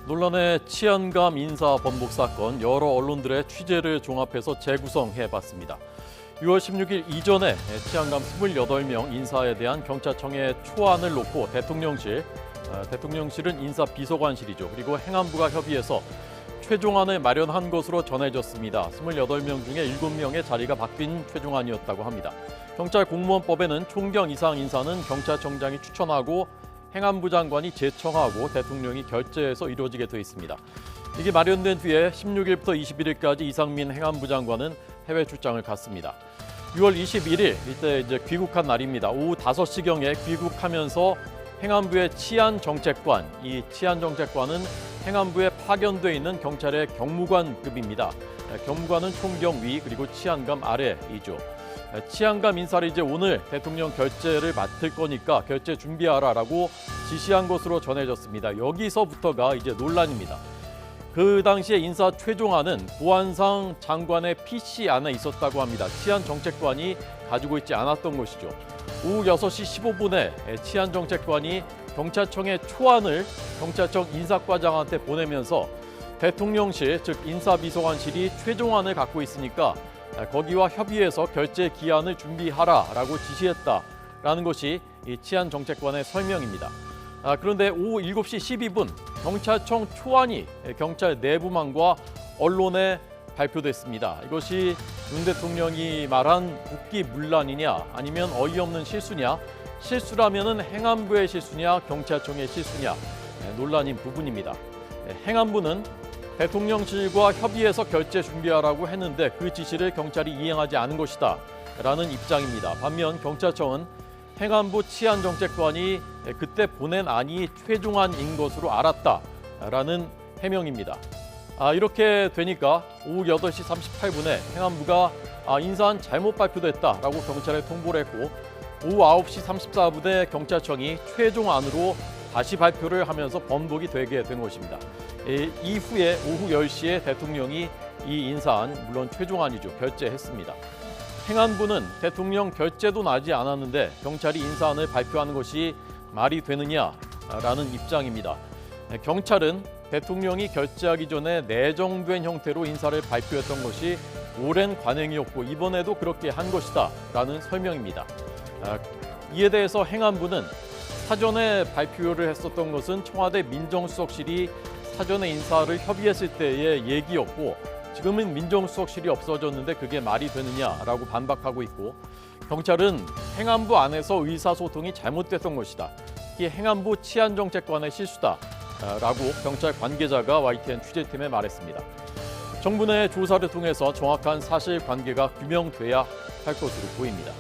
논란의 치안감 인사 번복 사건, 여러 언론들의 취재를 종합해서 재구성해봤습니다. 6월 16일 이전에 치안감 28명 인사에 대한 경찰청의 초안을 놓고 대통령실은 인사비서관실이죠. 그리고 행안부가 협의해서 최종안을 마련한 것으로 전해졌습니다. 28명 중에 7명의 자리가 바뀐 최종안이었다고 합니다. 경찰 공무원법에는 총경 이상 인사는 경찰청장이 추천하고 행안부 장관이 제청하고 대통령이 결재해서 이루어지게 돼 있습니다. 이게 마련된 뒤에 16일부터 21일까지 이상민 행안부 장관은 해외 출장을 갔습니다. 6월 21일 이때 이제 귀국한 날입니다. 오후 5시경에 귀국하면서 행안부의 치안정책관, 이 치안정책관은 행안부에 파견돼 있는 경찰의 경무관급입니다. 경무관은 총경위 그리고 치안감 아래이죠. 치안감 인사를 이제 오늘 대통령 결재를 맡을 거니까 결재 준비하라라고 지시한 것으로 전해졌습니다. 여기서부터가 이제 논란입니다. 그 당시에 인사 최종안은 보안상 장관의 PC 안에 있었다고 합니다. 치안정책관이 가지고 있지 않았던 것이죠. 오후 6시 15분에 치안정책관이 경찰청의 초안을 경찰청 인사과장한테 보내면서 대통령실, 즉 인사비서관실이 최종안을 갖고 있으니까 거기와 협의해서 결재 기한을 준비하라라고 지시했다라는 것이 이 치안정책관의 설명입니다. 그런데 오후 7시 12분 경찰청 초안이 경찰 내부망과 언론에 발표됐습니다. 이것이 윤 대통령이 말한 국기문란이냐 아니면 어이없는 실수냐, 실수라면은 행안부의 실수냐 경찰청의 실수냐 논란인 부분입니다. 행안부는 대통령실과 협의해서 결재 준비하라고 했는데 그 지시를 경찰이 이행하지 않은 것이다 라는 입장입니다. 반면 경찰청은 행안부 치안정책관이 그때 보낸 안이 최종안인 것으로 알았다라는 해명입니다. 이렇게 되니까 오후 8시 38분에 행안부가 인사안 잘못 발표됐다라고 경찰에 통보를 했고 오후 9시 34분에 경찰청이 최종안으로 다시 발표를 하면서 번복이 되게 된 것입니다. 이후에 오후 10시에 대통령이 이 인사안, 물론 최종안이죠, 결재했습니다. 행안부는 대통령 결재도 나지 않았는데 경찰이 인사안을 발표하는 것이 말이 되느냐라는 입장입니다. 경찰은 대통령이 결재하기 전에 내정된 형태로 인사를 발표했던 것이 오랜 관행이었고 이번에도 그렇게 한 것이다 라는 설명입니다. 이에 대해서 행안부는 사전에 발표를 했었던 것은 청와대 민정수석실이 사전에 인사를 협의했을 때의 얘기였고 지금은 민정수석실이 없어졌는데 그게 말이 되느냐라고 반박하고 있고 경찰은 행안부 안에서 의사소통이 잘못됐던 것이다. 이게 행안부 치안정책관의 실수다라고 경찰 관계자가 YTN 취재팀에 말했습니다. 정부 내 조사를 통해서 정확한 사실관계가 규명돼야 할 것으로 보입니다.